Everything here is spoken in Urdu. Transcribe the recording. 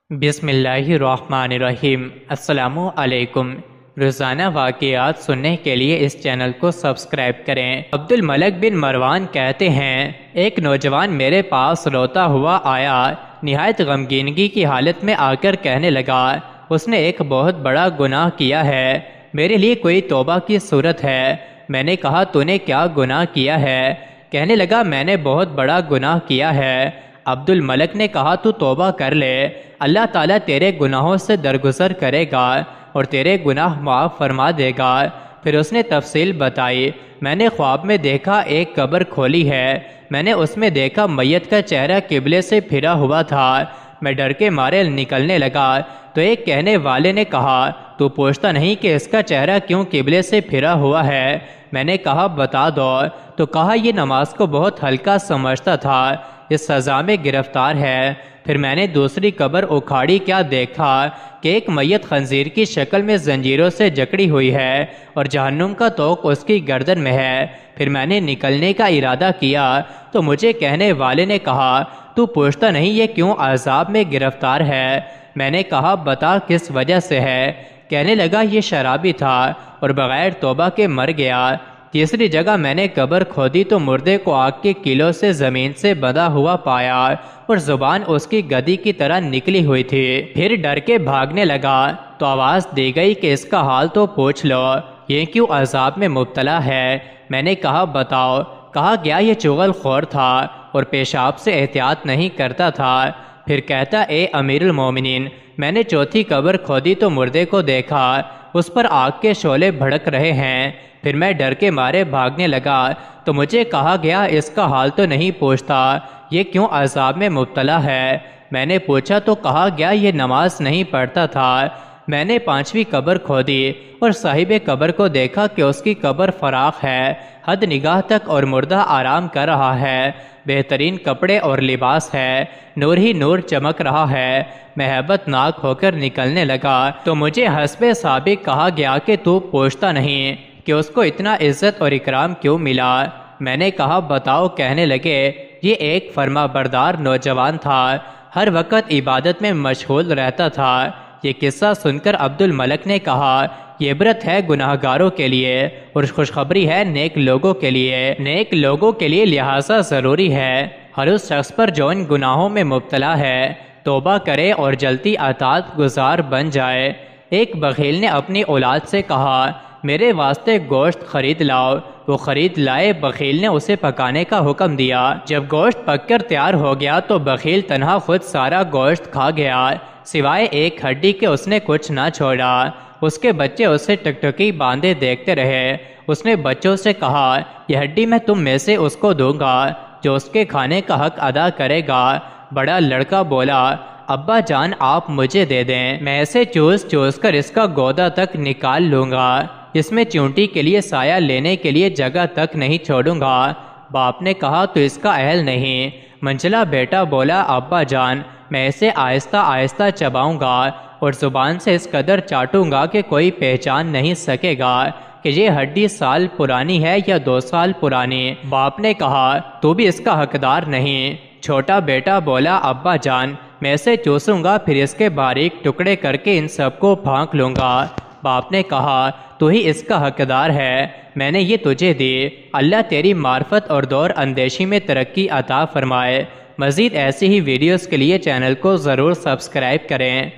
بسم اللہ الرحمن الرحیم۔ السلام علیکم۔ روزانہ واقعات سننے کے لیے اس چینل کو سبسکرائب کریں۔ عبد الملک بن مروان کہتے ہیں، ایک نوجوان میرے پاس روتا ہوا آیا، نہایت غمگینگی کی حالت میں آ کر کہنے لگا، اس نے ایک بہت بڑا گناہ کیا ہے، میرے لیے کوئی توبہ کی صورت ہے؟ میں نے کہا، تو نے کیا گناہ کیا ہے؟ کہنے لگا، میں نے بہت بڑا گناہ کیا ہے۔ عبد الملک نے کہا، تو توبہ کر لے، اللہ تعالیٰ تیرے گناہوں سے درگزر کرے گا اور تیرے گناہ معاف فرما دے گا۔ پھر اس نے تفصیل بتائی، میں نے خواب میں دیکھا ایک قبر کھولی ہے، میں نے اس میں دیکھا میت کا چہرہ قبلے سے پھرا ہوا تھا، میں ڈر کے مارے نکلنے لگا تو ایک کہنے والے نے کہا، تو پوچھتا نہیں کہ اس کا چہرہ کیوں قبلے سے پھرا ہوا ہے؟ میں نے کہا، بتا دو۔ تو کہا، یہ نماز کو بہت ہلکا سمجھتا تھا، اس سزا میں گرفتار ہے۔ پھر میں نے دوسری قبر اکھاڑی، کیا دیکھا کہ ایک میت خنزیر کی شکل میں زنجیروں سے جکڑی ہوئی ہے اور جہنم کا طوق اس کی گردن میں ہے۔ پھر میں نے نکلنے کا ارادہ کیا تو مجھے کہنے والے نے کہا، تو پوچھتا نہیں یہ کیوں عذاب میں گرفتار ہے؟ میں نے کہا، بتا کس وجہ سے ہے؟ کہنے لگا، یہ شرابی تھا اور بغیر توبہ کے مر گیا۔ تیسری جگہ میں نے قبر کھودی تو مردے کو آگ کے کیلوں سے زمین سے بندھا ہوا پایا اور زبان اس کی گدی کی طرح نکلی ہوئی تھی۔ پھر ڈر کے بھاگنے لگا تو آواز دی گئی کہ اس کا حال تو پوچھ لو، یہ کیوں عذاب میں مبتلا ہے؟ میں نے کہا، بتاؤ۔ کہا گیا، یہ چغل خور تھا اور پیشاب سے احتیاط نہیں کرتا تھا۔ پھر کہتا، اے امیر المومنین، میں نے چوتھی قبر کھودی تو مردے کو دیکھا، اس پر آگ کے شعلے بھڑک رہے ہیں۔ پھر میں ڈر کے مارے بھاگنے لگا تو مجھے کہا گیا، اس کا حال تو نہیں پوچھتا، یہ کیوں عذاب میں مبتلا ہے؟ میں نے پوچھا تو کہا گیا، یہ نماز نہیں پڑھتا تھا۔ میں نے پانچویں قبر کھودی اور صاحب قبر کو دیکھا کہ اس کی قبر فراخ ہے، حد نگاہ تک، اور مردہ آرام کر رہا ہے، بہترین کپڑے اور لباس ہے، نور ہی نور چمک رہا ہے۔ میں ہیبت ناک ہو کر نکلنے لگا تو مجھے حسب سابق کہا گیا کہ تو پوچھتا نہیں کہ اس کو اتنا عزت اور اکرام کیوں ملا؟ میں نے کہا، بتاؤ۔ کہنے لگے، یہ ایک فرما بردار نوجوان تھا، ہر وقت عبادت میں مشغول رہتا تھا۔ یہ قصہ سن کر عبد الملک نے کہا، یہ عبرت ہے گناہگاروں کے لیے اور خوشخبری ہے نیک لوگوں کے لیے۔ نیک لوگوں کے لیے لہٰذا ضروری ہے ہر اس شخص پر جو ان گناہوں میں مبتلا ہے توبہ کرے اور جلدی اطاعت گزار بن جائے۔ ایک بخیل نے اپنی اولاد سے کہا، میرے واسطے گوشت خرید لاؤ۔ وہ خرید لائے، بخیل نے اسے پکانے کا حکم دیا۔ جب گوشت پک کر تیار ہو گیا تو بخیل تنہا خود سارا گوشت کھا گیا، سوائے ایک ہڈی کے اس نے کچھ نہ چھوڑا۔ اس کے بچے اسے ٹکٹکی باندھے دیکھتے رہے۔ اس نے بچوں سے کہا، یہ ہڈی میں تم میں سے اس کو دوں گا جو اس کے کھانے کا حق ادا کرے گا۔ بڑا لڑکا بولا، ابا جان آپ مجھے دے دیں، میں اسے چوس چوس کر اس کا گودا تک نکال لوں گا، اس میں چونٹی کے لیے سایہ لینے کے لیے جگہ تک نہیں چھوڑوں گا۔ باپ نے کہا، تو اس کا اہل نہیں۔ منجلا بیٹا بولا، ابا جان میں اسے آہستہ آہستہ چباؤں گا اور زبان سے اس قدر چاٹوں گا کہ کوئی پہچان نہیں سکے گا کہ یہ ہڈی سال پرانی ہے یا 2 سال پرانی۔ باپ نے کہا، تو بھی اس کا حقدار نہیں۔ چھوٹا بیٹا بولا، ابا جان میں اسے چوسوں گا، پھر اس کے باریک ٹکڑے کر کے ان سب کو پھونک لوں گا۔ باپ نے کہا، تو ہی اس کا حقدار ہے، میں نے یہ تجھے دی۔ اللہ تیری معرفت اور دور اندیشی میں ترقی عطا فرمائے۔ مزید ایسی ہی ویڈیوز کے لیے چینل کو ضرور سبسکرائب کریں۔